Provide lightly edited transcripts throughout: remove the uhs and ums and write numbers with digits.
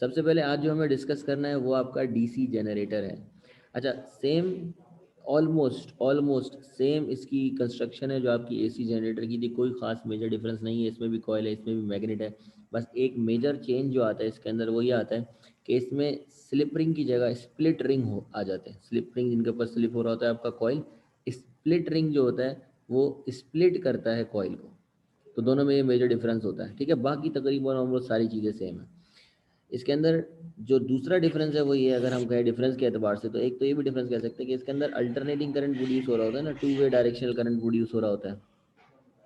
सबसे पहले आज जो हमें डिस्कस करना है वो आपका डीसी जनरेटर है। अच्छा, सेम ऑलमोस्ट सेम इसकी कंस्ट्रक्शन है जो आपकी एसी जनरेटर की थी, कोई खास मेजर डिफरेंस नहीं है। इसमें भी कॉयल है, इसमें भी मैग्नेट है। बस एक मेजर चेंज जो आता है इसके अंदर वो ये आता है कि इसमें स्लिप रिंग की जगह स्प्लिट रिंग हो आ जाते हैं। स्लिप रिंग जिनके ऊपर स्लिप हो रहा होता है आपका कॉयल, स्प्लिट रिंग जो होता है वो स्प्लिट करता है कॉयल को। तो दोनों में ये मेजर डिफरेंस होता है, ठीक है। बाकी तकरीबन ऑलमोस्ट सारी चीज़ें सेम है। इसके अंदर जो दूसरा डिफरेंस है वो ये, अगर हम कहें डिफरेंस के एतबार से, तो एक तो ये भी डिफरेंस कह सकते हैं कि इसके अंदर अल्टरनेटिंग करंट प्रोड्यूस हो रहा होता है ना, two way directional current produce हो रहा होता है,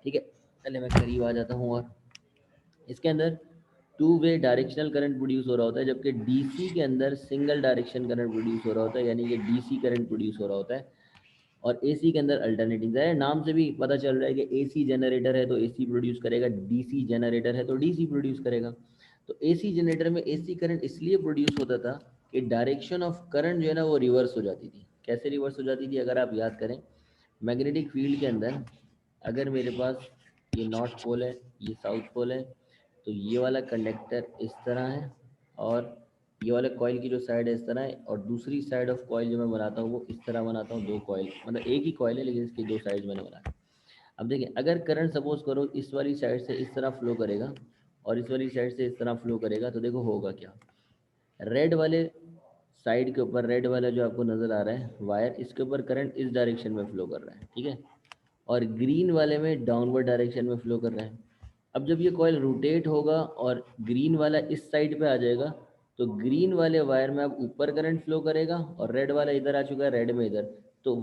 ठीक है। पहले मैं करीब आ जाता हूँ। और इसके अंदर two way directional current produce हो रहा होता है, जबकि डीसी के अंदर सिंगल डायरेक्शन करंट प्रोड्यूस हो रहा होता है, यानी कि डीसी करंट प्रोड्यूस हो रहा होता है। और एसी के अंदर अल्टरनेटिंग है। नाम से भी पता चल रहा है कि एसी जनरेटर है तो एसी प्रोड्यूस करेगा, डीसी जनरेटर है तो डीसी प्रोड्यूस करेगा। तो एसी जनरेटर में एसी करंट इसलिए प्रोड्यूस होता था कि डायरेक्शन ऑफ करंट जो है ना वो रिवर्स हो जाती थी। कैसे रिवर्स हो जाती थी, अगर आप याद करें, मैग्नेटिक फील्ड के अंदर अगर मेरे पास ये नॉर्थ पोल है, ये साउथ पोल है, तो ये वाला कंडक्टर इस तरह है और ये वाले कॉइल की जो साइड है इस तरह है, और दूसरी साइड ऑफ कॉइल जो मैं बनाता हूँ वो इस तरह बनाता हूँ। दो कॉइल मतलब एक ही कॉइल है लेकिन इसकी दो साइड मैंने बनाया। अब देखिए, अगर करंट सपोज करो इस वाली साइड से इस तरह फ्लो करेगा और इस वाली साइड से इस तरह फ्लो करेगा, तो देखो होगा क्या। रेड वाले साइड के ऊपर, रेड वाला जो आपको नज़र आ रहा है वायर, इसके ऊपर करंट इस डायरेक्शन में फ्लो कर रहा है, ठीक है। और ग्रीन वाले में डाउनवर्ड डायरेक्शन में फ्लो कर रहा है। अब जब ये कॉइल रोटेट होगा और ग्रीन वाला इस साइड पे आ जाएगा, तो ग्रीन वाले वायर में अब ऊपर करंट फ्लो करेगा और रेड वाला इधर आ चुका है, रेड में इधर। तो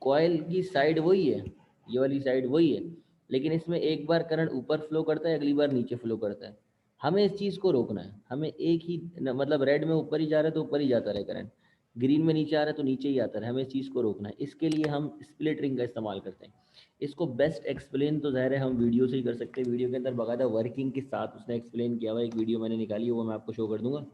कॉइल की साइड वही है, ये वाली साइड वही है, लेकिन इसमें एक बार करंट ऊपर फ्लो करता है, अगली बार नीचे फ्लो करता है। हमें इस चीज़ को रोकना है। हमें एक ही मतलब रेड में ऊपर ही जा रहा है तो ऊपर ही जाता रहे करंट, ग्रीन में नीचे आ रहा है तो नीचे ही आता रहे। हमें इस चीज़ को रोकना है। इसके लिए हम स्प्लिट रिंग का इस्तेमाल करते हैं। इसको बेस्ट एक्सप्लेन तो ज़ाहिर है हम वीडियो से ही कर सकते हैं। वीडियो के अंदर बाकायदा वर्किंग के साथ उसने एक्सप्लेन किया हुआ एक वीडियो मैंने निकाली है, वो मैं आपको शो कर दूंगा।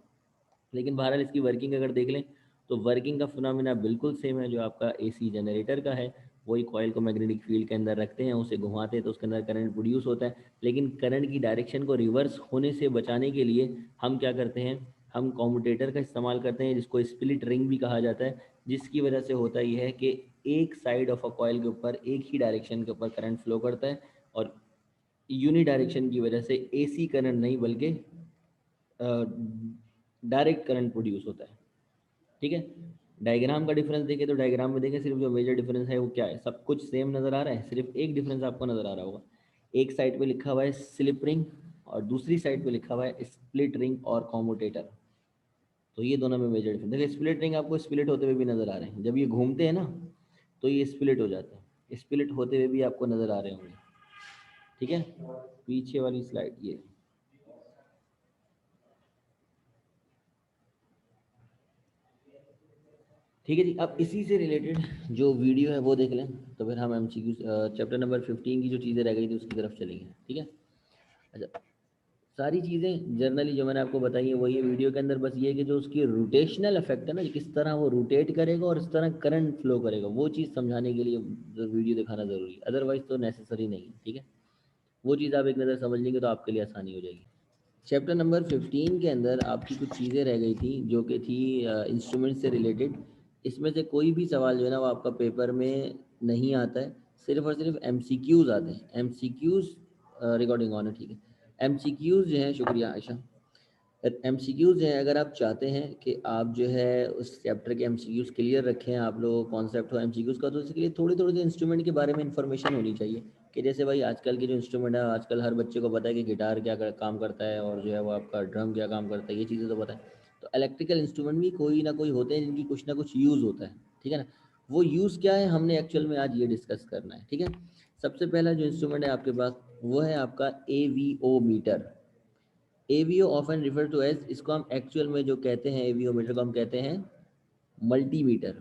लेकिन बहरहाल इसकी वर्किंग अगर देख लें तो वर्किंग का फिनोमिना बिल्कुल सेम है जो आपका एसी जनरेटर का है। वही कॉयल को मैग्नेटिक फील्ड के अंदर रखते हैं, उसे घुमाते हैं तो उसके अंदर करंट प्रोड्यूस होता है। लेकिन करंट की डायरेक्शन को रिवर्स होने से बचाने के लिए हम क्या करते हैं, हम कॉम्यूटेटर का इस्तेमाल करते हैं, जिसको स्प्लिट रिंग भी कहा जाता है। जिसकी वजह से होता यह है कि एक साइड ऑफ अ कॉयल के ऊपर एक ही डायरेक्शन के ऊपर करंट फ्लो करता है, और यूनी डायरेक्शन की वजह से एसी करंट नहीं बल्कि डायरेक्ट करंट प्रोड्यूस होता है, ठीक है। डायग्राम का डिफरेंस देखें तो डायग्राम में देखें सिर्फ जो मेजर डिफरेंस है वो क्या है, सब कुछ सेम नज़र आ रहा है, सिर्फ एक डिफरेंस आपको नज़र आ रहा होगा। एक साइड पे लिखा हुआ है स्लिप रिंग और दूसरी साइड पे लिखा हुआ है स्प्लिट रिंग और कॉम्यूटेटर। तो ये दोनों में मेजर डिफरेंस देखिए। स्प्लिट रिंग आपको स्प्लिट होते हुए भी नज़र आ रहे हैं, जब ये घूमते हैं ना तो ये स्प्लिट हो जाते हैं, स्प्लिट होते हुए भी आपको नज़र आ रहे होंगे, ठीक है। पीछे वाली स्लाइड ये, ठीक है जी। अब इसी से रिलेटेड जो वीडियो है वो देख लें, तो फिर हम एमसीक्यू चैप्टर नंबर 15 की जो चीज़ें रह गई थी उसकी तरफ चलेंगे, ठीक है। अच्छा, सारी चीज़ें जनरली जो मैंने आपको बताई है वही वीडियो के अंदर, बस ये है कि जो उसकी रोटेशनल इफेक्ट है ना, किस तरह वो रोटेट करेगा और इस तरह करंट फ्लो करेगा, वो चीज़ समझाने के लिए वीडियो दिखाना ज़रूरी है, अदरवाइज़ तो नेसेसरी नहीं है, ठीक है। वो चीज़ आप एक नज़र समझ लेंगे तो आपके लिए आसानी हो जाएगी। चैप्टर नंबर 15 के अंदर आपकी कुछ चीज़ें रह गई थी जो कि थी इंस्ट्रूमेंट से रिलेटेड। इसमें से कोई भी सवाल जो है ना वो आपका पेपर में नहीं आता है, सिर्फ और सिर्फ एमसीक्यूज़ आते हैं। एमसीक्यूज़ रिकॉर्डिंग ऑन है, ठीक है। एमसीक्यूज़ जो हैं, शुक्रिया आयशा। एमसीक्यूज़ हैं, अगर आप चाहते हैं कि आप जो है उस चैप्टर के एमसीक्यूज़ क्लियर रखें, आप लोगों को कॉन्सेप्ट हो एमसीक्यूज़ का, तो इसके लिए थोड़ी थोड़ी सी इंस्ट्रूमेंट के बारे में इंफॉर्मेशन होनी चाहिए। कि जैसे भाई आजकल के जो इंस्ट्रूमेंट है, आजकल हर बच्चे को पता है कि गिटार क्या काम करता है और जो है वो आपका ड्रम क्या काम करता है, ये चीज़ें तो पता है। तो इलेक्ट्रिकल इंस्ट्रूमेंट भी कोई ना कोई होते हैं जिनकी कुछ ना कुछ यूज़ होता है, ठीक है ना। वो यूज़ क्या है हमने एक्चुअल में आज ये डिस्कस करना है, ठीक है। सबसे पहला जो इंस्ट्रूमेंट है आपके पास वो है आपका AVO meter. AVO often refer to as, इसको हम एक्चुअल में जो कहते हैं AVO मीटर को हम कहते हैं मल्टीमीटर।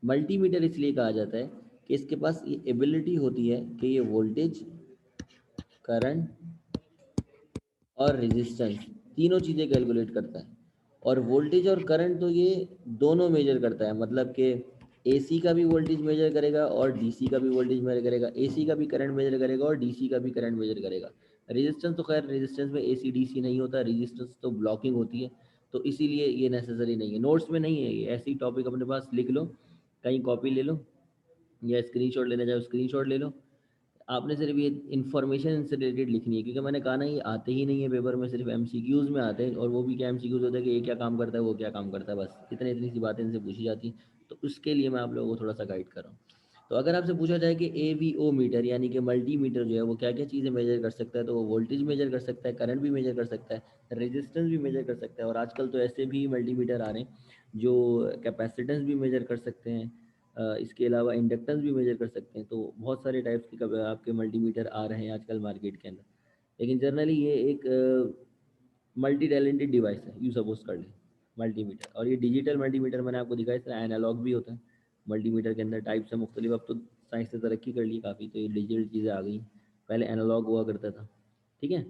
मल्टीमीटर इसलिए कहा जाता है कि इसके पास ये एबिलिटी होती है कि ये वोल्टेज, करंट और रेजिस्टेंस तीनों चीज़ें कैलकुलेट करता है। और वोल्टेज और करंट तो ये दोनों मेजर करता है, मतलब कि एसी का भी वोल्टेज मेजर करेगा और डीसी का भी वोल्टेज मेजर करेगा, एसी का भी करंट मेजर करेगा और डीसी का भी करंट मेजर करेगा। रेजिस्टेंस तो खैर रेजिस्टेंस में एसी डीसी नहीं होता, रेजिस्टेंस तो ब्लॉकिंग होती है, तो इसीलिए ये नेसेसरी नहीं है, नोट्स में नहीं है ये। ऐसी टॉपिक अपने पास लिख लो, कहीं कॉपी ले लो या स्क्रीनशॉट लेना चाहे स्क्रीनशॉट ले लो। आपने सिर्फ ये इन्फॉर्मेशन से रिलेटेड लिखनी है, क्योंकि मैंने कहा ना ये आते ही नहीं है पेपर में, सिर्फ एमसीक्यूज़ में आते हैं, और वो भी क्या एमसीक्यूज़ होता है कि ये क्या काम करता है वो क्या काम करता है, बस इतनी सी बातें इनसे पूछी जाती हैं। तो उसके लिए मैं आप लोगों को थोड़ा सा गाइड कर रहा हूँ। तो अगर आपसे पूछा जाए कि AVO मीटर यानी कि मल्टीमीटर जो है वो क्या क्या चीज़ें मेजर कर सकता है, तो वो वोल्टेज मेजर कर सकता है, करंट भी मेजर कर सकता है, रेजिस्टेंस भी मेजर कर सकता है, और आजकल तो ऐसे भी मल्टीमीटर आ रहे हैं जो कैपेसिटेंस भी मेजर कर सकते हैं, इसके अलावा इंडक्टेंस भी मेजर कर सकते हैं। तो बहुत सारे टाइप्स के आपके मल्टीमीटर आ रहे हैं आजकल मार्केट के अंदर, लेकिन जनरली ये एक मल्टी टैलेंटेड डिवाइस है, यू सपोज कर लें मल्टीमीटर। और ये डिजिटल मल्टीमीटर मैंने आपको दिखाया, इसका एनालॉग भी होता है। मल्टीमीटर के अंदर टाइप्स है मुख्तलिफ, अब तो साइंस ने तरक्की कर ली काफ़ी, तो ये डिजिटल चीज़ें आ गई, पहले एनालॉग हुआ करता था। ठीक है,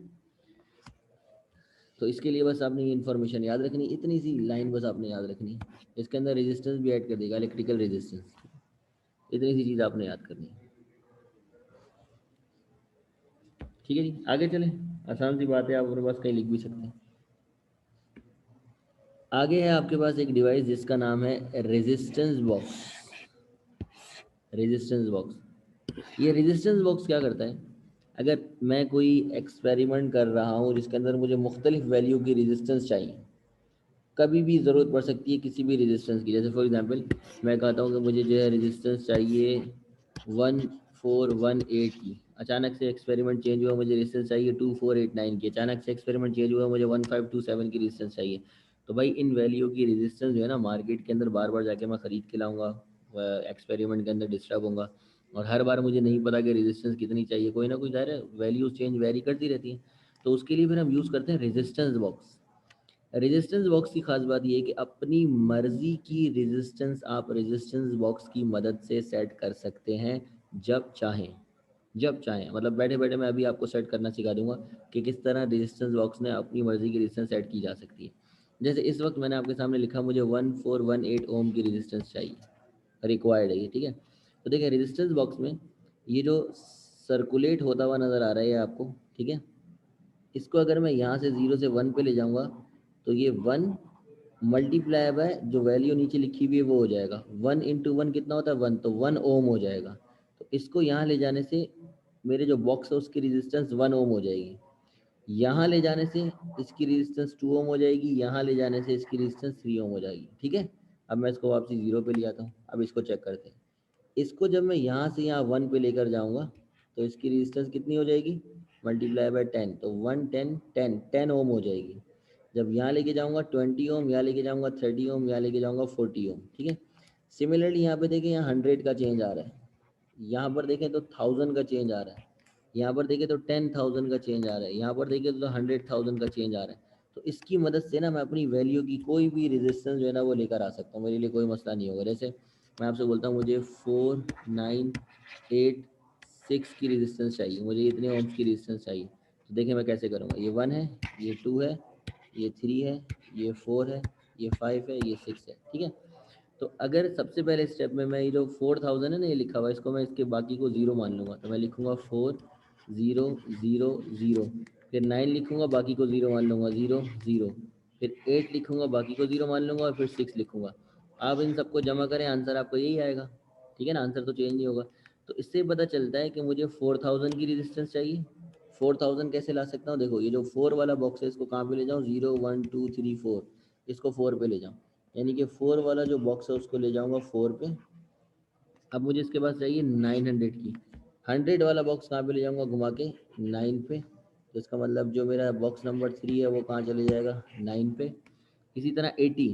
तो इसके लिए बस आपने ये इन्फॉर्मेशन याद रखनी, इतनी सी लाइन बस आपने याद रखनी है। इसके अंदर रेजिस्टेंस भी ऐड कर देगा, इलेक्ट्रिकल रेजिस्टेंस, इतनी सी चीज़ आपने याद करनी है। ठीक है जी, आगे चलें। आसान सी बात है, आप अपने पास कहीं लिख भी सकते हैं। आगे है आपके पास एक डिवाइस जिसका नाम है रेजिस्टेंस बॉक्स। रेजिस्टेंस बॉक्स, ये रेजिस्टेंस बॉक्स क्या करता है? अगर मैं कोई एक्सपेरिमेंट कर रहा हूँ जिसके अंदर मुझे मुख्तलिफ वैल्यू की रेजिस्टेंस चाहिए, कभी भी ज़रूरत पड़ सकती है किसी भी रेजिस्टेंस की, जैसे फॉर एग्जांपल मैं कहता हूँ कि मुझे जो है रेजिस्टेंस चाहिए 1418 की, अचानक से एक्सपेरिमेंट चेंज हुआ, मुझे रेजिस्टेंस चाहिए 2489 की, अचानक से एक्सपेरिमेंट चेंज हुआ, मुझे 1527 की रेजिस्टेंस चाहिए। तो भाई इन वैल्यू की रेजिस्टेंस जो है ना मार्केट के अंदर बार बार जाके मैं ख़रीद के लाऊंगा, एक्सपेरिमेंट के अंदर डिस्टर्ब होऊंगा, और हर बार मुझे नहीं पता कि रेजिस्टेंस कितनी चाहिए, कोई ना कोई ज़ाहिर है वैल्यूज चेंज वेरी करती रहती है। तो उसके लिए फिर हम यूज़ करते हैं रेजिस्टेंस बॉक्स। रेजिस्टेंस बॉक्स की खास बात यह है कि अपनी मर्जी की रेजिस्टेंस आप रेजिस्टेंस बॉक्स की मदद से सेट कर सकते हैं, जब चाहें। जब चाहें मतलब बैठे बैठे मैं अभी आपको सेट करना सिखा दूंगा कि किस तरह रेजिस्टेंस बॉक्स में अपनी मर्जी की रेजिस्टेंस सेट की जा सकती है। जैसे इस वक्त मैंने आपके सामने लिखा मुझे 1418 ओम की रेजिस्टेंस चाहिए, रिक्वायर्ड है ये। ठीक है, तो देखिए रेजिस्टेंस बॉक्स में ये जो सर्कुलेट होता हुआ नज़र आ रहा है ये आपको, ठीक है, इसको अगर मैं यहाँ से 0 से 1 पे ले जाऊँगा तो ये 1 मल्टीप्लाई बाय जो वैल्यू नीचे लिखी हुई है वो हो जाएगा, 1 इंटू 1 कितना होता है 1, तो 1 ओम हो जाएगा। तो इसको यहाँ ले जाने से मेरे जो बॉक्स है उसकी रेजिस्टेंस 1 ओम हो जाएगी, यहाँ ले जाने से इसकी रेजिस्टेंस 2 ओम हो जाएगी, यहाँ ले जाने से इसकी रेजिस्टेंस 3 ओम हो जाएगी। ठीक है, अब मैं इसको वापसी 0 पे ले आता हूँ, अब इसको चेक करते हैं। इसको जब मैं यहाँ से यहाँ 1 पे लेकर जाऊँगा तो इसकी रेजिस्टेंस कितनी हो जाएगी, मल्टीप्लाई बाय 10, तो 1 10 10 10 ओम हो जाएगी। जब यहाँ लेके जाऊँगा 20 ओम, यहाँ लेके जाऊँगा 30 ओम, यहाँ लेके जाऊँगा 40 ओम। ठीक है, सिमिलरली यहाँ पे देखें, यहाँ 100 का चेंज आ रहा है, यहाँ पर देखें तो 1000 का चेंज आ रहा है, यहाँ पर देखें तो 10,000 का चेंज आ रहा है, यहाँ पर देखें तो 100,000 का चेंज आ रहा है। तो इसकी मदद से ना मैं अपनी वैल्यू की कोई भी रेजिस्टेंस जो है ना वो लेकर आ सकता हूँ, मेरे लिए कोई मसला नहीं होगा। जैसे मैं आपसे बोलता हूँ मुझे 4986 की रेजिस्टेंस चाहिए, मुझे इतने ओम्स की रेजिस्टेंस चाहिए, तो देखिए मैं कैसे करूँगा। ये 1 है, ये 2 है, ये 3 है, ये 4 है, ये 5 है, ये 6 है। ठीक है, तो अगर सबसे पहले स्टेप में मैं ये जो 4000 है ना ये लिखा हुआ है, इसको मैं इसके बाकी को 0 मान लूँगा, तो मैं लिखूँगा 4 0 0 0, फिर 9 लिखूँगा बाकी को 0 मान लूँगा 0 0, फिर 8 लिखूँगा बाकी को 0 मान लूँगा, और फिर 6 लिखूँगा। आप इन सबको जमा करें, आंसर आपको यही आएगा। ठीक है ना, आंसर तो चेंज नहीं होगा। तो इससे पता चलता है कि मुझे 4000 की रेजिस्टेंस चाहिए। 4000 कैसे ला सकता हूँ, देखो ये जो 4 वाला बॉक्स है इसको कहाँ पे ले जाऊँ, 0 1 2 3 4, इसको 4 पे ले जाऊँ, यानी कि 4 वाला जो बॉक्स है उसको ले जाऊँगा 4 पे। अब मुझे इसके पास चाहिए 900 की, 100 वाला बॉक्स कहाँ पे ले जाऊँगा घुमा के 9 पे, तो इसका मतलब जो मेरा बॉक्स नंबर 3 है वो कहाँ चले जाएगा 9 पे। इसी तरह 80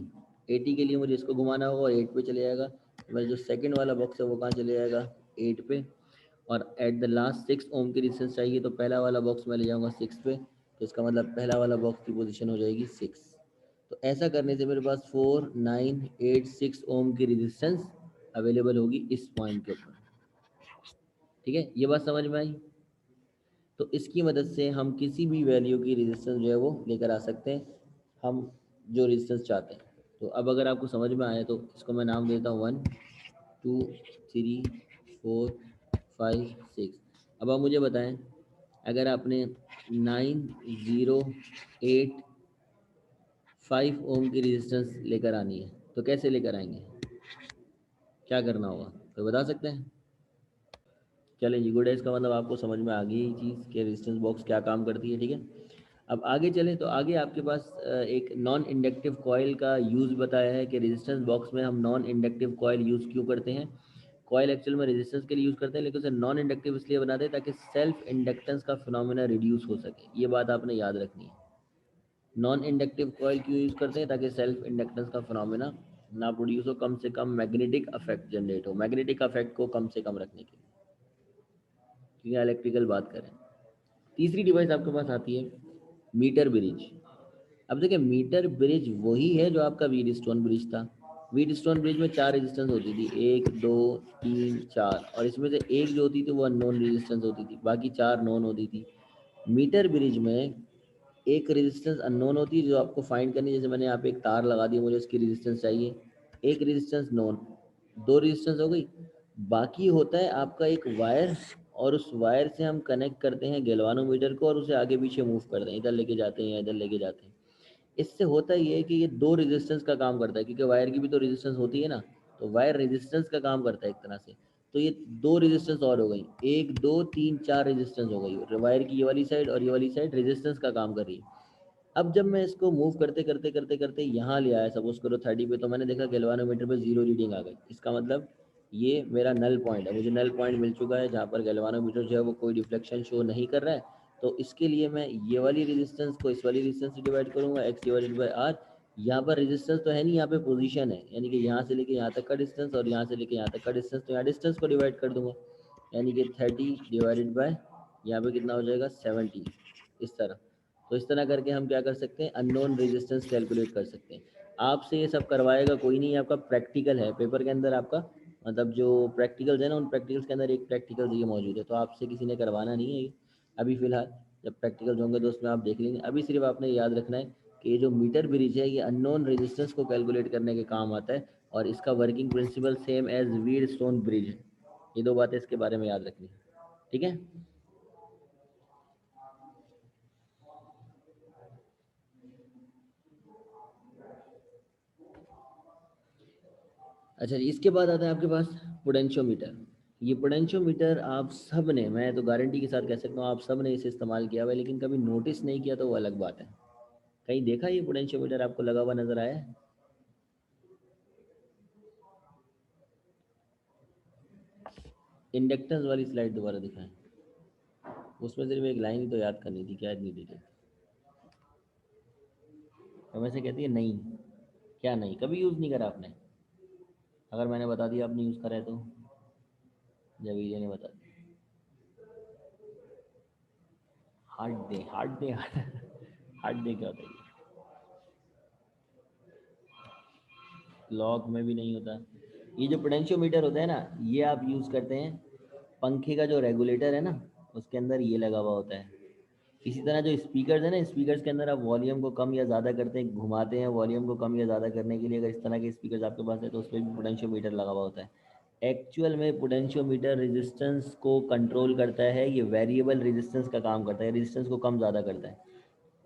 के लिए मुझे इसको घुमाना होगा और 8 पे चले जाएगा, मेरा जो सेकंड वाला बॉक्स है वो कहाँ चले जाएगा 8 पे। और एट द लास्ट 6 ओम की रेजिस्टेंस चाहिए, तो पहला वाला बॉक्स मैं ले जाऊँगा 6 पे, तो इसका मतलब पहला वाला बॉक्स की पोजीशन हो जाएगी 6। तो ऐसा करने से मेरे पास 4986 ओम की रेजिस्टेंस अवेलेबल होगी इस पॉइंट के ऊपर। ठीक है, ये बात समझ में आई? तो इसकी मदद से हम किसी भी वैल्यू की रेजिस्टेंस जो है वो लेकर आ सकते हैं, हम जो रेजिस्टेंस चाहते हैं। तो अब अगर आपको समझ में आया तो इसको मैं नाम देता हूँ 1 2 3 4 5 6। अब आप मुझे बताएं अगर आपने 9085 ओम की रेजिस्टेंस लेकर आनी है तो कैसे लेकर आएंगे, क्या करना होगा, तो बता सकते हैं? चलें जी, गुड है, इसका मतलब आपको समझ में आ गई ये चीज़ कि रेजिस्टेंस बॉक्स क्या काम करती है, ठीक है। अब आगे चलें तो आगे आपके पास एक नॉन इंडक्टिव कॉइल का यूज़ बताया है कि रेजिस्टेंस बॉक्स में हम नॉन इंडक्टिव कॉइल यूज़ क्यों करते हैं। कॉइल एक्चुअल में रेजिस्टेंस के लिए यूज़ करते हैं, लेकिन उसे नॉन इंडक्टिव इसलिए बनाते हैं ताकि सेल्फ इंडक्टेंस का फिनोमेना रिड्यूस हो सके। ये बात आपने याद रखनी है। नॉन इंडक्टिव कॉइल क्यों यूज़ करते हैं, ताकि सेल्फ इंडक्टेंस का फिनोमेना ना प्रोड्यूस हो, कम से कम मैग्नेटिक अफेक्ट जनरेट हो, मैग्नेटिक अफेक्ट को कम से कम रखने के लिए, ठीक है। इलेक्ट्रिकल बात करें, तीसरी डिवाइस आपके पास आती है मीटर ब्रिज। अब देखिए, मीटर ब्रिज वही है जो आपका व्हीट स्टोन ब्रिज था। व्हीट स्टोन ब्रिज में 4 रेजिस्टेंस होती थी, 1 2 3 4, और इसमें से एक जो होती थी वो अननोन रेजिस्टेंस होती थी, बाकी 4 नोन होती थी। मीटर ब्रिज में एक रेजिस्टेंस अननोन होती है जो आपको फाइंड करनी है। जैसे मैंने यहाँ पे एक तार लगा दी, मुझे उसकी रेजिस्टेंस चाहिए, एक रेजिस्टेंस नोन, 2 रेजिस्टेंस हो गई। बाकी होता है आपका एक वायर, और उस वायर से हम कनेक्ट करते हैं गैल्वानोमीटर को और उसे आगे पीछे मूव करते हैं, इधर लेके जाते हैं या इधर लेके जाते हैं। इससे होता ये है कि ये 2 रेजिस्टेंस का काम करता है, क्योंकि वायर की भी तो रेजिस्टेंस होती है ना, तो वायर रेजिस्टेंस का काम करता है एक तरह से। तो ये 2 रेजिस्टेंस और हो गई, 1 2 3 4 रेजिस्टेंस हो गई, वायर की ये वाली साइड और ये वाली साइड रेजिस्टेंस का काम कर रही है। अब जब मैं इसको मूव करते करते करते करते यहाँ ले आया, सपोज करो 30 पे, तो मैंने देखा गैल्वानोमीटर पे 0 रीडिंग आ गई। इसका मतलब ये मेरा नल पॉइंट है, मुझे नल पॉइंट मिल चुका है जहाँ पर गैल्वानोमीटर जो है वो कोई डिफ्लेक्शन शो नहीं कर रहा है। तो इसके लिए मैं ये वाली रेजिस्टेंस को इस वाली रेजिस्टेंस से डिवाइड करूँगा, एक्स डिवाइडेड बाई आर। यहाँ पर रेजिस्टेंस तो है नहीं, यहाँ पे पोजीशन है, यानी कि यहाँ से लेके यहाँ तक का डिस्टेंस और यहाँ से लेके यहाँ तक का डिस्टेंस, तो यहाँ डिस्टेंस को डिवाइड कर दूंगा, यानी कि 30 डिवाइडेड बाय यहाँ पे कितना हो जाएगा 70, इस तरह। तो इस तरह करके हम क्या कर सकते हैं, अननोन रेजिस्टेंस कैलकुलेट कर सकते हैं। आपसे ये सब करवाएगा कोई नहीं, आपका प्रैक्टिकल है पेपर के अंदर, आपका मतलब जो प्रैक्टिकल्स है ना, उन प्रैक्टिकल्स के अंदर एक प्रैक्टिकल ये मौजूद है, तो आपसे किसी ने करवाना नहीं है ये अभी फ़िलहाल। जब प्रैक्टिकल्स होंगे तो उसमें आप देख लेंगे। अभी सिर्फ आपने याद रखना है कि ये जो मीटर ब्रिज है ये अननोन रेजिस्टेंस को कैलकुलेट करने के काम आता है, और इसका working principle same as Wheatstone bridge है। ये 2 बातें इसके बारे में याद रखनी है, ठीक है। अच्छा जी, इसके बाद आता है आपके पास पोटेंशियोमीटर। ये पोटेंशियोमीटर आप सब ने, मैं तो गारंटी के साथ कह सकता हूँ आप सब ने इसे इस्तेमाल किया हुआ है, लेकिन कभी नोटिस नहीं किया तो वो अलग बात है। कहीं देखा ये पोटेंशियोमीटर आपको लगा हुआ नजर आया है? इंडक्टेंस वाली स्लाइड दोबारा दिखाएं, उसमें सिर्फ एक लाइन ही तो याद करनी थी, क्या इतनी डिटेल। हमें से कहती है नहीं, क्या नहीं, कभी यूज़ नहीं करा आपने? अगर मैंने बता दिया आपने यूज़ करा है तो, जब विजय ने बता दिया। Hard day, hard day, hard day क्या होता है? लॉक में भी नहीं होता। ये जो पोटेंशियोमीटर होता है ना, ये आप यूज़ करते हैं पंखे का जो रेगुलेटर है ना, उसके अंदर ये लगा हुआ होता है। इसी तरह जो स्पीकर्स है ना, स्पीकर्स के अंदर आप वॉल्यूम को कम या ज़्यादा करते हैं, घुमाते हैं वॉल्यूम को कम या ज़्यादा करने के लिए। अगर इस तरह के स्पीकर्स आपके पास है तो उस पर भी पोटेंशियोमीटर लगा हुआ होता है। एक्चुअल में पोटेंशियोमीटर रेजिस्टेंस को कंट्रोल करता है, ये वेरिएबल रेजिस्टेंस का काम करता है, रेजिस्टेंस को कम ज़्यादा करता है।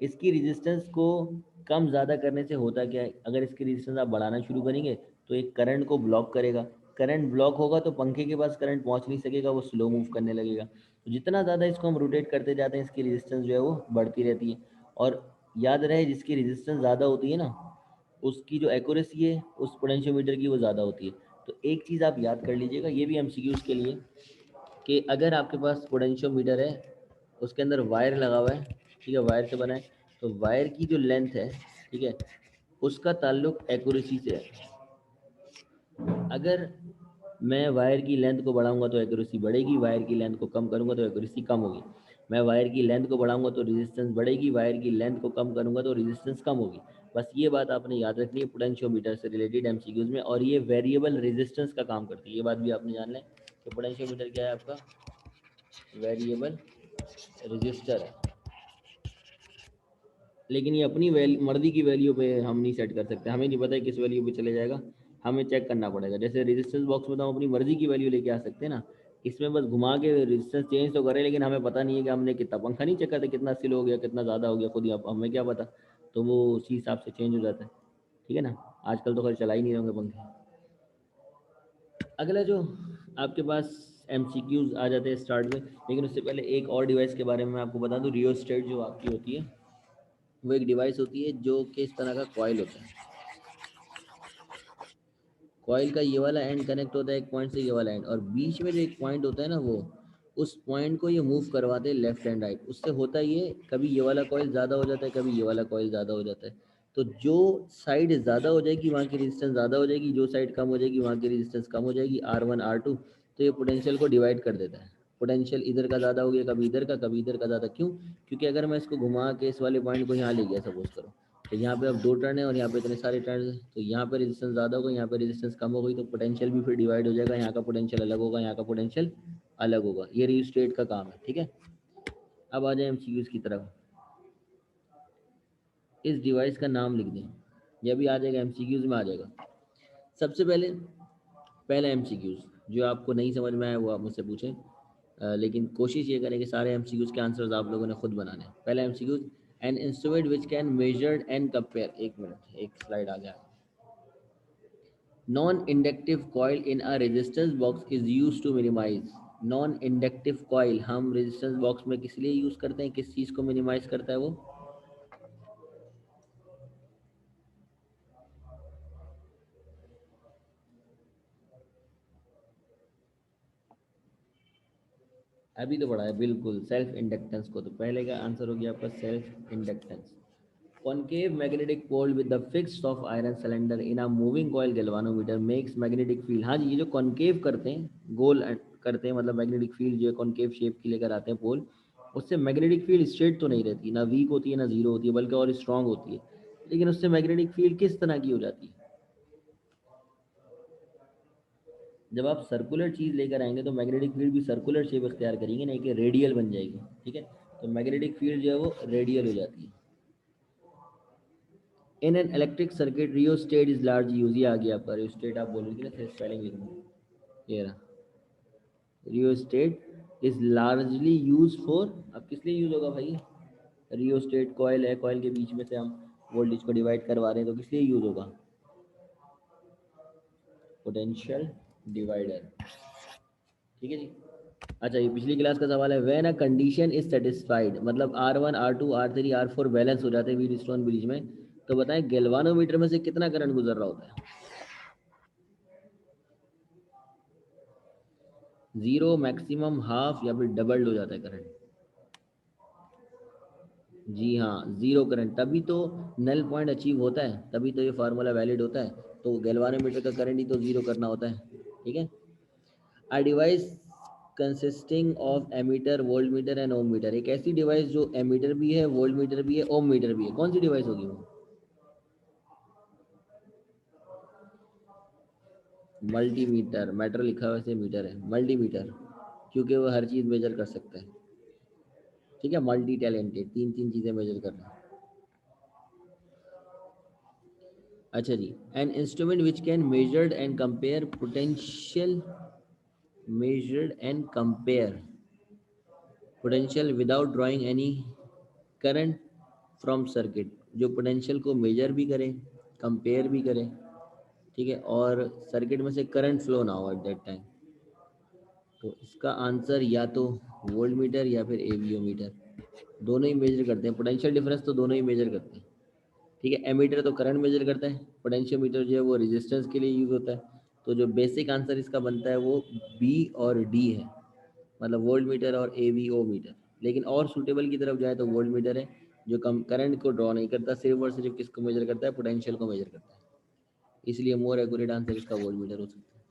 इसकी रेजिस्टेंस को कम ज़्यादा करने से होता क्या है, अगर इसकी रेजिस्टेंस आप बढ़ाना शुरू करेंगे तो एक करंट को ब्लॉक करेगा। करंट ब्लॉक होगा तो पंखे के पास करंट पहुंच नहीं सकेगा, वो स्लो मूव करने लगेगा। तो जितना ज़्यादा इसको हम रोटेट करते जाते हैं, इसकी रेजिस्टेंस जो है वो बढ़ती रहती है। और याद रहे, जिसकी रेजिस्टेंस ज़्यादा होती है ना, उसकी जो एक्यूरेसी है उस पोटेंशियोमीटर की वो ज़्यादा होती है। तो एक चीज़ आप याद कर लीजिएगा, ये भी एमसीक्यूज़ के लिए, कि अगर आपके पास पोटेंशियोमीटर है, उसके अंदर वायर लगा हुआ है, ठीक है, वायर से बना है, तो वायर की जो लेंथ है, ठीक है, उसका ताल्लुक एक्यूरेसी से है। अगर मैं वायर की लेंथ को बढ़ाऊंगा तो एक्यूरेसी बढ़ेगी, वायर की लेंथ को कम करूंगा तो एक्यूरेसी कम होगी। मैं वायर की लेंथ को बढ़ाऊंगा तो रेजिस्टेंस बढ़ेगी, वायर की लेंथ को कम करूंगा तो रेजिस्टेंस कम होगी। बस ये बात आपने याद रखनी है पोटेंशियोमीटर से रिलेटेड एमसीक्यूज में, और ये वेरिएबल रेजिस्टेंस का काम करती है, ये बात भी आपने जान लें कि पोटेंशियोमीटर क्या है आपका, वेरिएबल रजिस्टर है। लेकिन ये अपनी मर्जी की वैल्यू पे हम नहीं सेट कर सकते, हमें नहीं पता है किस वैल्यू पे चले जाएगा, हमें चेक करना पड़ेगा। जैसे रेजिस्टेंस बॉक्स में तो हम अपनी मर्जी की वैल्यू लेके आ सकते हैं ना, इसमें बस घुमा के रेजिस्टेंस चेंज तो करे, लेकिन हमें पता नहीं है कि हमने कितना पंखा नहीं चेक करते कितना स्लो हो गया कितना ज़्यादा हो गया, खुद ही हमें क्या पता। तो वो उसी हिसाब से चेंज हो जाता है, ठीक है ना। आजकल तो खैर चला ही नहीं होंगे पंखे। अगला जो आपके पास MCQs आ जाते हैं स्टार्ट में, लेकिन उससे पहले एक और डिवाइस के बारे में मैं आपको बता दूं। रियोस्टेट जो आपकी होती है वो एक डिवाइस होती है जो कि इस तरह का कॉइल होता है। कॉइल का ये वाला एंड कनेक्ट होता है एक पॉइंट से, ये वाला एंड, और बीच में जो एक पॉइंट होता है ना, वो उस पॉइंट को ये मूव करवाते हैं लेफ्ट एंड राइट। उससे होता ये कभी ये वाला कॉइल ज़्यादा हो जाता है, कभी ये वाला कॉइल ज़्यादा हो जाता है। तो जो साइड ज़्यादा हो जाएगी वहाँ की रेजिस्टेंस ज़्यादा हो जाएगी, जो साइड कम हो जाएगी वहाँ की रेजिस्टेंस कम हो जाएगी, R1 R2। तो ये पोटेंशियल को डिवाइड कर देता है। पोटेंशियल इधर का ज़्यादा हो गया, कभी इधर का, कभी इधर का ज़्यादा। क्यों? क्योंकि अगर मैं इसको घुमा के इस वाले पॉइंट को यहाँ ले गया सपोज करो, तो यहाँ पे अब 2 टर्न है और यहाँ पे इतने सारे टर्न है, तो यहाँ पे रेजिस्टेंस ज़्यादा होगा, यहाँ पे रेजिस्टेंस कम हो गई, तो पोटेंशियल भी फिर डिवाइड हो जाएगा। यहाँ का पोटेंशियल अलग होगा, यहाँ का पोटेंशियल अलग होगा। ये रियोस्टेट का काम है, ठीक है। अब आ जाए MCQs की तरफ। इस डिवाइस का नाम लिख दें, यह भी आ जाएगा MCQs में आ जाएगा। सबसे पहले पहला MCQs जो आपको नहीं समझ में आया वो आप मुझसे पूछें, लेकिन कोशिश ये करें कि सारे MCQs के आंसर्स आप लोगों ने खुद बनाने हैं। पहला MCQs, N instrument which can measured and compare. एक मिनट, एक स्लाइड आ गया। Non-inductive coil in a resistance box is used to minimize। Non-inductive coil हम resistance box में किस लिए यूज करते हैं, किस चीज को मिनिमाइज करता है वो? अभी तो पढ़ा है, बिल्कुल सेल्फ इंडक्टेंस को। तो पहले का आंसर हो गया आपका self inductance. Concave magnetic pole with the fixed of iron cylinder in a moving coil galvanometer makes magnetic field. हाँ जी, ये जो कॉनकेव करते हैं, गोल करते हैं, मतलब मैग्नेटिक फील्ड जो है कॉनकेव शेप की लेकर आते हैं पोल, उससे मैग्नेटिक फील्ड स्ट्रेट तो नहीं रहती, ना वीक होती है ना जीरो होती है, बल्कि और स्ट्रांग होती है। लेकिन उससे मैग्नेटिक फील्ड किस तरह की हो जाती है? जब आप सर्कुलर चीज़ लेकर आएंगे तो मैग्नेटिक फील्ड भी सर्कुलर शेप इख्तियार करेंगे, नहीं कि रेडियल बन जाएगी, ठीक है। तो मैग्नेटिक फील्ड जो है वो रेडियल हो जाती है। In an electric circuit rheostat is large use. ये आ गया आपका रियोस्टेट, आप बोल रही थी ना, फिर स्पेलिंग लिख दूँ। ये रहा, rheostat is largely use for. अब किस लिए यूज होगा भाई? रियोस्टेट कॉयल है, कॉयल के बीच में से हम वोल्टेज को डिवाइड करवा रहे हैं, तो किस लिए यूज होगा? पोटेंशियल डिवाइडर, ठीक है जी। अच्छा, ये पिछली क्लास का सवाल है। When a condition is satisfied, मतलब R1 R2 R3 R4 balance हो जाते हैं व्हीट स्टोन ब्रिज में, तो बताएं गैल्वानोमीटर में से कितना करंट गुजर रहा होता है? जीरो, मैक्सिमम, हाफ, या फिर डबल्ड हो जाता है करंट? जी हाँ, जीरो करंट। तभी तो नल पॉइंट अचीव होता है, तभी तो ये फार्मूला वैलिड होता है। तो गैल्वानोमीटर का करंट ही तो जीरो करना होता है, ठीक है। A device consisting of ammeter, volt meter and ohm meter. एक ऐसी डिवाइस जो एमीटर भी है, वोल्ट मीटर भी है, ओम मीटर भी है, कौन सी डिवाइस होगी वो? मल्टीमीटर। मैटर लिखा हुआ से मीटर है, मल्टीमीटर, क्योंकि वो हर चीज़ मेजर कर सकता है, ठीक है। मल्टी टैलेंटेड, तीन तीन चीज़ें मेजर करना। अच्छा जी, an instrument which can measured and compare potential, measured and compare potential without drawing any current from circuit। जो पोटेंशियल को मेजर भी करें, कंपेयर भी करें, ठीक है, और सर्किट में से करंट फ्लो ना हो एट दैट टाइम। तो इसका आंसर या तो वोल्ट मीटर या फिर एवीओ मीटर, दोनों ही मेजर करते हैं। पोटेंशियल डिफरेंस तो दोनों ही मेजर करते हैं, ठीक है। एमीटर तो करंट मेजर करता है, पोटेंशियोमीटर जो है वो रेजिस्टेंस के लिए यूज होता है। तो जो बेसिक आंसर इसका बनता है वो बी और डी है, मतलब वोल्ट मीटर और एवीओ मीटर। लेकिन और सूटेबल की तरफ जाए तो वोल्ट मीटर है, जो कम करंट को ड्रॉ नहीं करता, सिर्फ और सिर्फ किसको मेजर करता है? पोटेंशियल को मेजर करता है। इसलिए मोर एक्यूरेट आंसर इसका वोल्ट मीटर हो सकता है।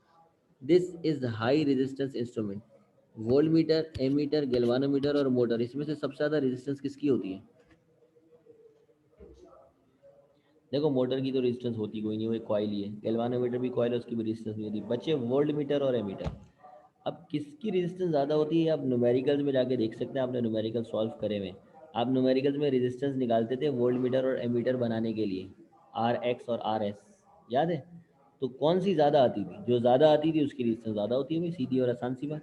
This is high resistance instrument. Volt meter, ammeter, galvanometer और मोटर, इसमें से सबसे ज़्यादा रेजिस्टेंस किसकी होती है? देखो, मोटर की तो रेजिस्टेंस होती कोई नहीं, वो एक कॉइल ही है। गैल्वानोमीटर भी कॉइल है, उसकी भी रेजिस्टेंस नहीं होती। बच्चे वोल्ट मीटर और एमीटर। अब किसकी रेजिस्टेंस ज़्यादा होती है आप न्यूमेरिकल्स में जाके देख सकते हैं, आपने न्यूमेरिकल सॉल्व करे हुए। आप न्यूमेरिकल्स में रेजिस्टेंस निकालते थे वोल्ट मीटर और एमीटर बनाने के लिए, RX और RS, याद है? तो कौन सी ज़्यादा आती थी? जो ज़्यादा आती थी उसकी रेजिस्टेंस ज़्यादा होती है भाई, सीधी और आसान सी बात।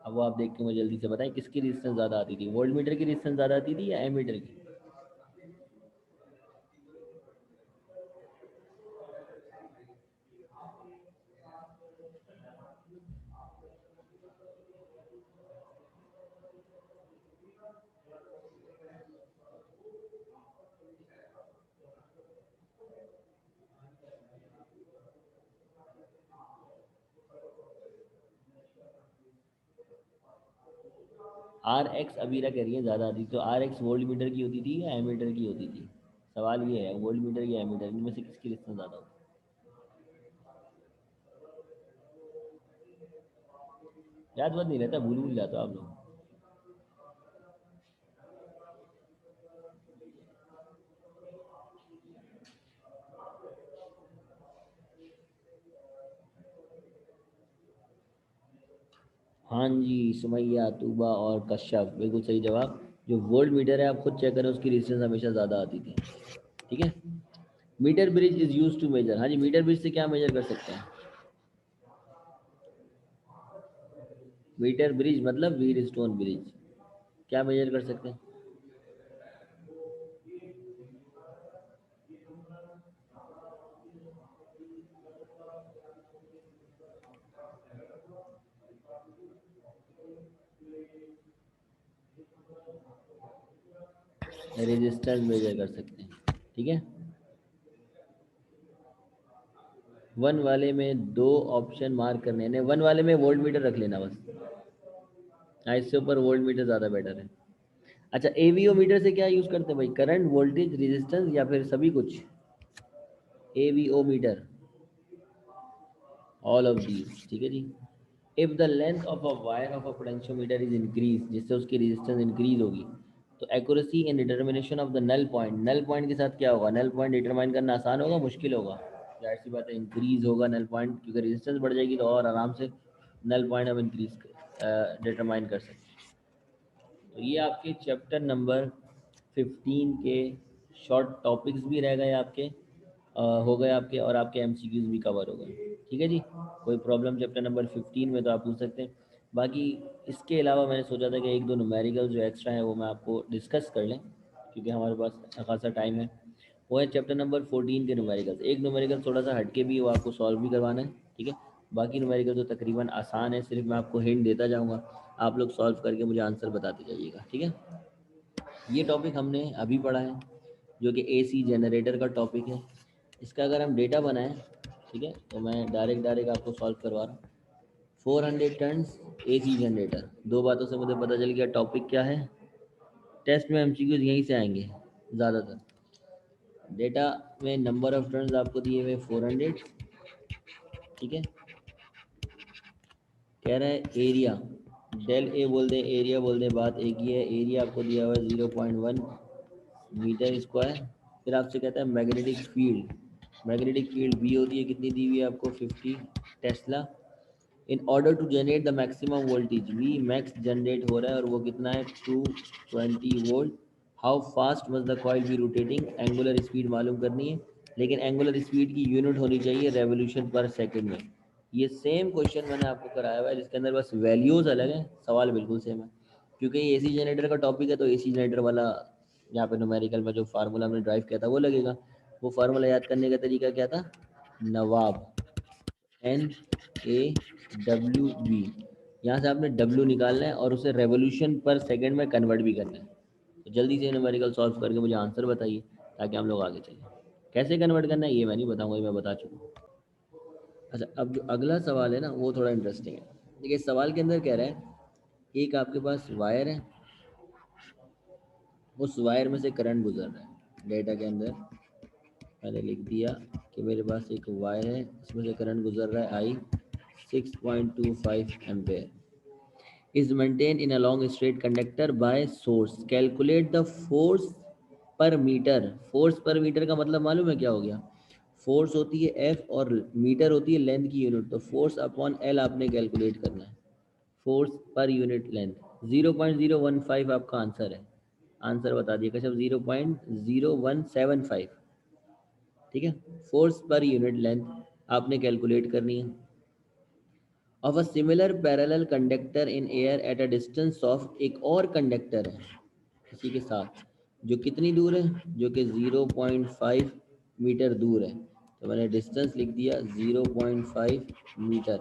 अब वो आप देख के मुझे जल्दी से बताएं किसकी रेजिस्टेंस ज़्यादा आती थी, वोल्ट मीटर की रेजिस्टेंस ज़्यादा आती थी या एमीटर की? आर एक्स अबीरा कह रही है ज़्यादा आती थी, तो आर एक्स वोल्ट मीटर की होती थी या एमीटर की होती थी? सवाल ये है, वोल्ट मीटर या एमीटर, इनमें से किसकी रेजिस्टेंस ज़्यादा होती? याद वाद नहीं रहता, भूल भूल जाते हो आप लोग। हाँ जी, सुमैया, तूबा और कश्यप, बिल्कुल सही जवाब। जो वोल्ट मीटर है आप खुद चेक करें, उसकी रेजिस्टेंस हमेशा ज़्यादा आती थी। ठीक है। Meter bridge is use to measure, हाँ जी, मीटर ब्रिज से क्या मेजर कर सकते हैं? मीटर ब्रिज मतलब व्हील स्टोन ब्रिज, क्या मेजर कर सकते हैं? रेजिस्टेंस मेजर कर सकते हैं। ठीक है। वन वाले में दो ऑप्शन मार्क करने हैं, वन वाले में वोल्ट मीटर रख लेना बस। हाँ, इससे ऊपर वोल्ट मीटर ज़्यादा बेटर है। अच्छा, एवीओ मीटर से क्या यूज़ करते हैं भाई? करंट, वोल्टेज, रेजिस्टेंस या फिर सभी कुछ? AVO meter, all of these. ठीक है जी। If the length of a wire of a potentiometer is increase, जिससे उसकी रेजिस्टेंस इंक्रीज होगी, तो accuracy in determination of the null point, null point के साथ क्या होगा? नल पॉइंट डिटरमाइन करना आसान होगा, मुश्किल होगा? जाहिर सी बात है इंक्रीज होगा नल पॉइंट, क्योंकि रेजिस्टेंस बढ़ जाएगी तो और आराम से नल पॉइंट हम इंक्रीज डिटरमाइन कर सकते हैं। तो ये आपके चैप्टर नंबर 15 के शॉर्ट टॉपिक्स भी रह गए आपके, हो गए आपके, और आपके एमसीक्यूज भी कवर हो गए। ठीक है जी। कोई प्रॉब्लम चैप्टर नंबर 15 में तो आप पूछ सकते हैं। बाकी इसके अलावा मैंने सोचा था कि एक दो न्यूमेरिकल जो एक्स्ट्रा है वो मैं आपको डिस्कस कर लें, क्योंकि हमारे पास अच्छा खासा टाइम है। वो है चैप्टर नंबर 14 के न्यूमेरिकल्स। एक न्यूमेरिकल थोड़ा सा हटके भी, वो आपको सॉल्व भी करवाना है। ठीक है। बाकी न्यूमेरिकल तो तकरीबन आसान है, सिर्फ मैं आपको हिंट देता जाऊँगा, आप लोग सॉल्व करके मुझे आंसर बताते जाइएगा। ठीक है। ये टॉपिक हमने अभी पढ़ा है, जो कि एसी जनरेटर का टॉपिक है। इसका अगर हम डेटा बनाएं, ठीक है, तो मैं डायरेक्ट आपको सॉल्व करवा रहा हूँ। 400 टन्स एसी जनरेटर, दो बातों से मुझे पता चल गया टॉपिक क्या है। टेस्ट में एमसीक्यूज यहीं से आएंगे ज़्यादातर। डेटा में नंबर ऑफ टर्न्स आपको दिए हुए 400। ठीक है। कह रहा है एरिया, डेल ए बोल दे, एरिया बोल दे, बात एक ही है। एरिया आपको दिया हुआ है 0.1 मीटर स्क्वायर। फिर आपसे कहता है magnetic field, magnetic field B होती है, कितनी दी हुई है आपको? 50 tesla. In order to generate the maximum voltage, V max generate हो रहा है और वो कितना है? 220 volt. How fast must the coil be rotating, angular speed मालूम करनी है, लेकिन एंगुलर स्पीड की यूनिट होनी चाहिए रेवोल्यूशन पर सेकंड में। ये सेम क्वेश्चन मैंने आपको कराया हुआ है, जिसके अंदर बस वैल्यूज़ अलग हैं, सवाल बिल्कुल सेम है। क्योंकि ये एसी जनरेटर का टॉपिक है, तो एसी जनरेटर वाला यहाँ पे न्यूमेरिकल में जो फार्मूला हमने ड्राइव किया था वो लगेगा। वो फार्मूला याद करने का तरीका क्या था? नवाब, NAWB। यहाँ से आपने W निकालना है और उसे रेवोल्यूशन पर सेकंड में कन्वर्ट भी करना है। तो जल्दी से न्यूमेरिकल सॉल्व करके मुझे आंसर बताइए, ताकि हम लोग आगे चलें। कैसे कन्वर्ट करना है ये मैं नहीं बताऊंगा, ये मैं बता चुका हूँ। अच्छा, अब जो अगला सवाल है ना, वो थोड़ा इंटरेस्टिंग है। देखिए, सवाल के अंदर कह रहा है एक आपके पास वायर है, उस वायर में से करंट गुजर रहा है। डेटा के अंदर मैंने लिख दिया कि मेरे पास एक वायर है, इसमें से करंट गुजर रहा है आई 6.25 ampere, is maintained in a long straight conductor by source, calculate the force पर मीटर। फोर्स पर मीटर का मतलब मालूम है क्या हो गया? फोर्स होती है एफ और मीटर होती है लेंथ की यूनिट, तो फोर्स अपॉन एल आपने कैलकुलेट करना है। फोर्स पर यूनिट लेंथ 0.015 आपका आंसर है। आंसर बता दिए कश्यप, 0.0175। ठीक है। फोर्स पर यूनिट लेंथ आपने कैलकुलेट करनी है। Of a similar parallel conductor in air at a distance of, एक और कंडक्टर है इसी के साथ जो कितनी दूर है, जो कि 0.5 मीटर दूर है। तो मैंने डिस्टेंस लिख दिया 0.5 मीटर।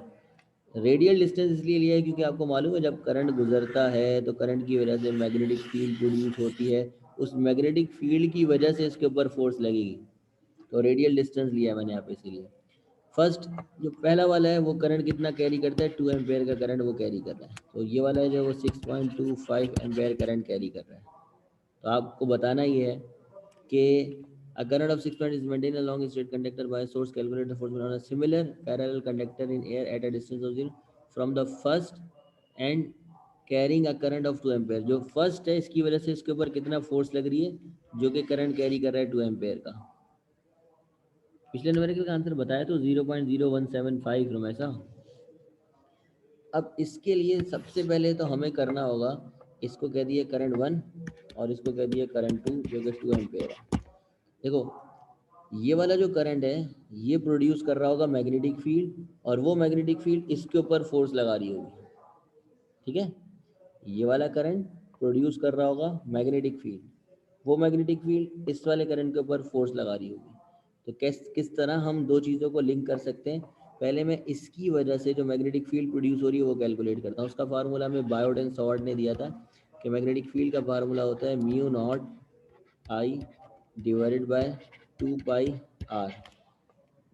रेडियल डिस्टेंस इसलिए लिया है क्योंकि आपको मालूम है जब करंट गुजरता है तो करंट की वजह से मैग्नेटिक फील्ड प्रोड्यूस होती है, उस मैग्नेटिक फील्ड की वजह से इसके ऊपर फोर्स लगेगी। तो रेडियल डिस्टेंस लिया है मैंने यहाँ पे इसीलिए। फर्स्ट जो पहला वाला है वो करंट कितना कैरी करता है, 2 एम्पेयर का करंट वो कैरी कर रहा है। तो ये वाला है जो वो 6.25 एम्पेयर करंट कैरी कर रहा है। तो आपको बताना ही है कि a current of 6 is maintained along a straight conductor by a source, calculate the force on a similar parallel conductor in air at a distance of 0 from the first and carrying a current of 2 ampere. जो first है इसकी वजह से इसके ऊपर कितना force लग रही है जो कि करंट कैरी कर रहा है 2 एम्पेयर का। पिछले न्यूमेरिकल का आंसर बताया तो 0.0175 फ्रॉम ऐसा। अब इसके लिए सबसे पहले तो हमें करना होगा, इसको कह दिए करंट 1 और इसको कह दिए करंट 2 जो कि 2 एम्पेयर है। देखो ये वाला जो करंट है ये प्रोड्यूस कर रहा होगा मैग्नेटिक फील्ड और वो मैग्नेटिक फील्ड इसके ऊपर फोर्स लगा रही होगी, ठीक है। ये वाला करंट प्रोड्यूस कर रहा होगा मैग्नेटिक फील्ड, वो मैग्नेटिक फील्ड इस वाले करंट के ऊपर फोर्स लगा रही होगी। तो किस तरह हम दो चीज़ों को लिंक कर सकते हैं, पहले मैं इसकी वजह से जो मैग्नेटिक फील्ड प्रोड्यूस हो रही है वो कैलकुलेट करता हूँ। उसका फार्मूला हमें बायोट एंड सॉर्ट ने दिया था कि मैग्नेटिक फील्ड का फार्मूला होता है mu naught I divided by 2 pi R.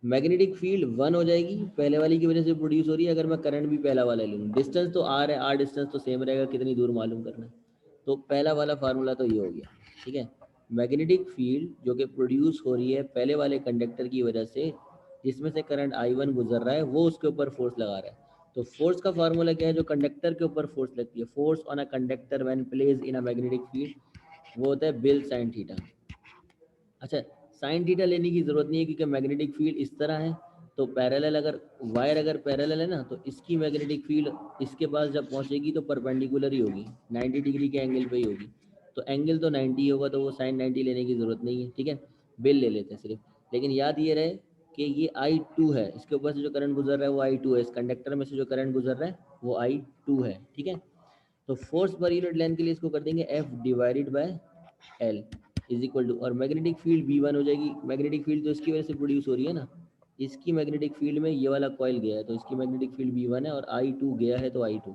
Magnetic field 1 हो जाएगी, पहले वाली की वजह से प्रोड्यूस हो रही है। अगर मैं करंट भी पहला वाला ले लूँ, डिस्टेंस तो आर है, आर डिस्टेंस तो सेम रहेगा, कितनी दूर मालूम करना है। तो पहला वाला फार्मूला तो ये हो गया, ठीक है। मैग्नेटिक फील्ड जो कि प्रोड्यूस हो रही है पहले वाले कंडक्टर की वजह से जिसमें से करंट I1 गुजर रहा है, वो उसके ऊपर फोर्स लगा रहा है। तो फोर्स का फार्मूला क्या है, जो कंडक्टर के ऊपर फोर्स लगती है, force on a conductor when placed in a magnetic field, वो होता है बिल साइन थीटा। अच्छा, साइन थीटा लेने की जरूरत नहीं है क्योंकि मैग्नेटिक फील्ड इस तरह है। तो पैरेलल अगर वायर अगर पैरेलल है ना तो इसकी मैग्नेटिक फील्ड इसके पास जब पहुंचेगी तो परपेंडिकुलर ही होगी, 90 डिग्री के एंगल पे ही होगी। तो एंगल तो 90 होगा, तो वो साइन 90 लेने की जरूरत नहीं है, ठीक है। बिल ले लेते हैं सिर्फ। लेकिन याद ये रहे कि ये I2 है, इसके ऊपर से जो करंट गुजर रहा है वो I2 है, इस कंडक्टर में से जो करंट गुजर रहा है वो I2 है, ठीक है। तो फोर्स पर यूनिट लेंथ के लिए इसको कर देंगे F divided by L is equal to, और मैग्नेटिक फील्ड V1 हो जाएगी। मैग्नेटिक फील्ड तो इसकी वजह से प्रोड्यूस हो रही है ना, इसकी मैग्नेटिक फील्ड में ये वाला कॉइल गया है तो इसकी मैग्नेटिक फील्ड V1 है, और I2 गया है तो I2।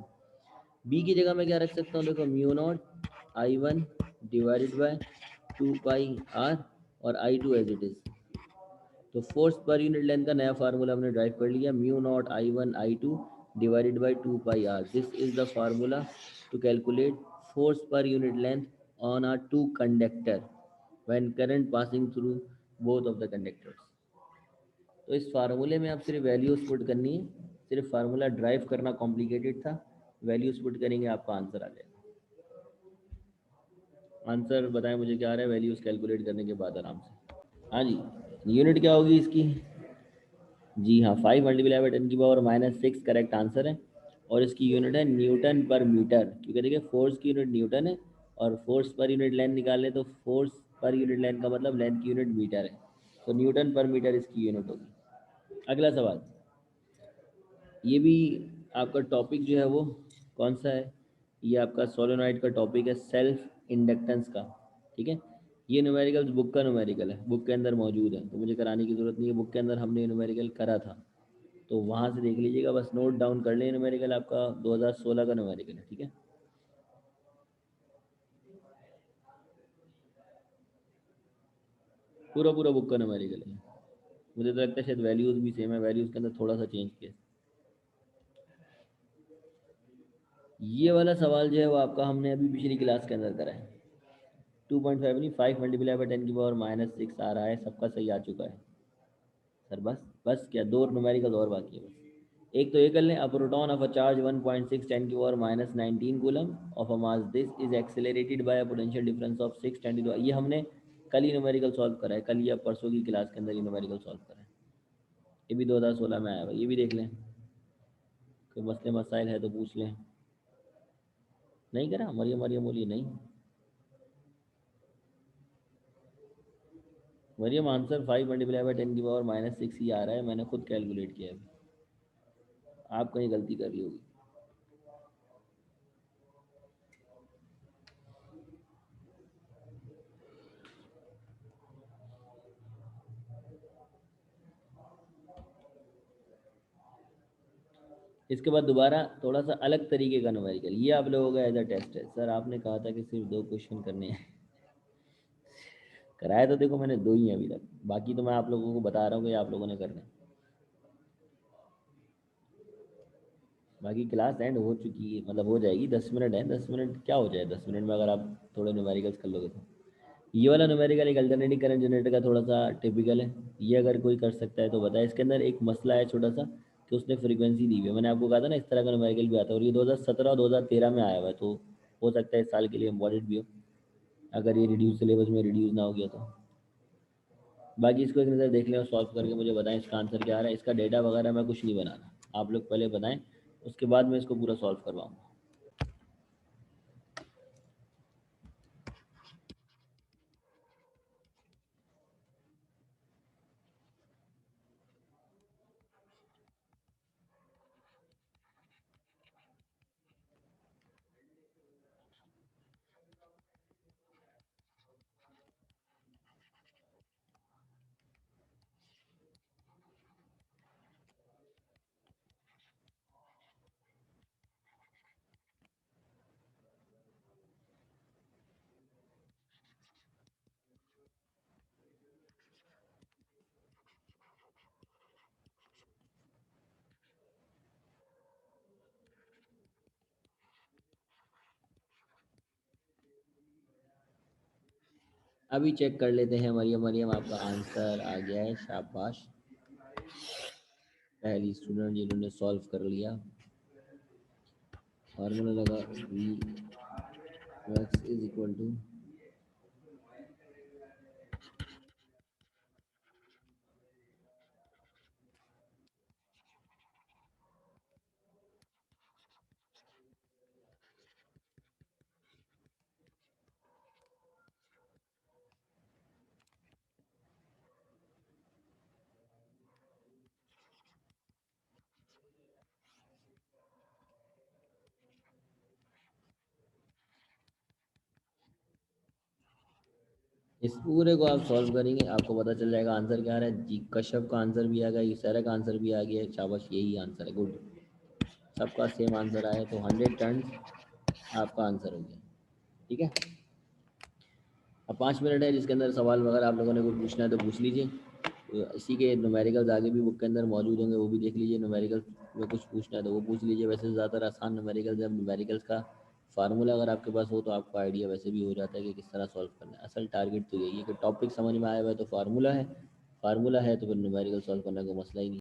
B की जगह मैं क्या रख सकता हूँ, देखो mu naught I1 divided by 2 pi R और I2 एज इट इज। तो फोर्स पर यूनिट लेंथ का नया फार्मूला हमने ड्राइव कर लिया, mu naught I1 I2 divided by 2 pi R। This is the formula to calculate force per unit length on a two conductor when current passing through both of the conductors। तो इस फार्मूले में आप सिर्फ values put करनी है, सिर्फ formula drive करना कॉम्प्लिकेटेड था, वैल्यूज पुट करेंगे आपका आंसर आ जाएगा। आंसर बताएं मुझे क्या आ रहा है वैल्यूज कैलकुलेट करने के बाद आराम से। हाँ जी, यूनिट क्या होगी इसकी, जी हाँ 5 मल्टीप्लाई बाई 10⁻⁻6 करेक्ट आंसर है। और इसकी यूनिट है न्यूटन पर मीटर, क्योंकि देखिए फोर्स की यूनिट न्यूटन है और फोर्स पर यूनिट लेंथ निकालें तो फोर्स पर यूनिट लेंथ का मतलब लेंथ की यूनिट मीटर है, तो न्यूटन पर मीटर इसकी यूनिट होगी। अगला सवाल, ये भी आपका टॉपिक जो है वो कौन सा है, ये आपका सोलेनॉइड का टॉपिक है, सेल्फ इंडक्टेंस का, ठीक है। ये न्यूमेरिकल बुक का न्यूमेरिकल है, बुक के अंदर मौजूद है, तो मुझे कराने की ज़रूरत नहीं है, बुक के अंदर हमने न्यूमेरिकल करा था, तो वहाँ से देख लीजिएगा, बस नोट डाउन कर लें। न्यूमेरिकल आपका 2016 का न्यूमेरिकल है, ठीक है। पूरा पूरा बुक का न्यूमेरिकल है, मुझे तो लगता है शायद वैल्यूज़ भी सेम है, वैल्यूज़ के अंदर थोड़ा सा चेंज किया। ये वाला सवाल जो है वो आपका हमने अभी पिछली क्लास के अंदर करा है। 2.5 नहीं, 5 मल्टीप्लाई बाई 10⁻⁻6 आ रहा है, सबका सही आ चुका है सर। बस बस क्या, दो न्यूमेरिकल और बाकी है बस। एक तो ये कर लें, a proton of a charge 1.6 10⁻⁻19 coulomb of a mass this is accelerated by a potential difference of 6 10 ये हमने कल ही न्यूमेरिकल सॉल्व करा है, कल या परसों की क्लास के अंदर ये न्यूमेरिकल सॉल्व करा है। ये भी 2016 में आया हुआ, ये भी देख लें, कोई मसले मसाइल है तो पूछ लें। नहीं करा मरियम मरियम बोलिए नहीं। मरियम आंसर 5 मल्टीप्लाई बाई 10⁻⁻6 ही आ रहा है, मैंने खुद कैलकुलेट किया है। आप कहीं गलती कर ली होगी। इसके बाद दोबारा थोड़ा सा अलग तरीके का न्यूमेरिकल, ये आप लोगों का एज अ टेस्ट है। सर आपने कहा था कि सिर्फ 2 क्वेश्चन करने हैं। कराए तो देखो मैंने 2 ही हैं अभी तक, बाकी तो मैं आप लोगों को बता रहा हूँ कि आप लोगों ने करना है। बाकी क्लास एंड हो चुकी है, मतलब हो जाएगी, 10 मिनट है, 10 मिनट क्या हो जाए 10 मिनट में अगर आप थोड़े न्यूमेरिकल्स कर लोगे तो। ये वाला न्यूमेरिकल एक अल्टरनेटिव करंट जनरेटर का थोड़ा सा टिपिकल है, ये अगर कोई कर सकता है तो बताए। इसके अंदर एक मसला है छोटा सा कि उसने फ्रीक्वेंसी दी हुई है, मैंने आपको कहा था ना इस तरह का न्यूमेरिकल भी आता है, और ये 2017 और 2013 में आया हुआ है, तो हो सकता है इस साल के लिए इम्पॉर्टेंट भी हो, अगर ये रिड्यूस सिलेबस में रिड्यूस ना हो गया तो। बाकी इसको एक नज़र देख लें और सॉल्व करके मुझे बताएं इसका आंसर क्या आ रहा है। इसका डेटा वगैरह मैं कुछ नहीं बना रहा, आप लोग पहले बताएं, उसके बाद मैं इसको पूरा सॉल्व करवाऊँगा। अभी चेक कर लेते हैं। मरियम मरियम आपका आंसर आ गया है, शाबाश, पहली स्टूडेंट जिन्होंने सॉल्व कर लिया। फार्मूला लगा V x is equal to, इस पूरे को आप सॉल्व करेंगे आपको पता चल जाएगा आंसर क्या आ रहा है। जी कश्यप का आंसर भी आ गया, ईसारा का आंसर भी आ गया है, शाबाश यही आंसर है, गुड, सबका सेम आंसर आया, तो 100 टन आपका आंसर हो गया। ठीक है, अब 5 मिनट है जिसके अंदर सवाल वगैरह आप लोगों ने कुछ पूछना है तो पूछ लीजिए। तो इसी के न्यूमेरिकल्स आगे भी बुक के अंदर मौजूद होंगे, वो भी देख लीजिए। न्यूमेरिकल्स में कुछ पूछना है तो वो पूछ लीजिए। वैसे ज़्यादातर आसान न्यूमेरिकल्स, जब न्यूमेरिकल्स का फार्मूला अगर आपके पास हो तो आपको आइडिया वैसे भी हो जाता है कि किस तरह सॉल्व करना है। असल टारगेट तो यही है कि टॉपिक समझ में आया हुआ है तो फार्मूला है, फार्मूला है तो फिर न्यूमेरिकल सॉल्व करने का मसला ही नहीं।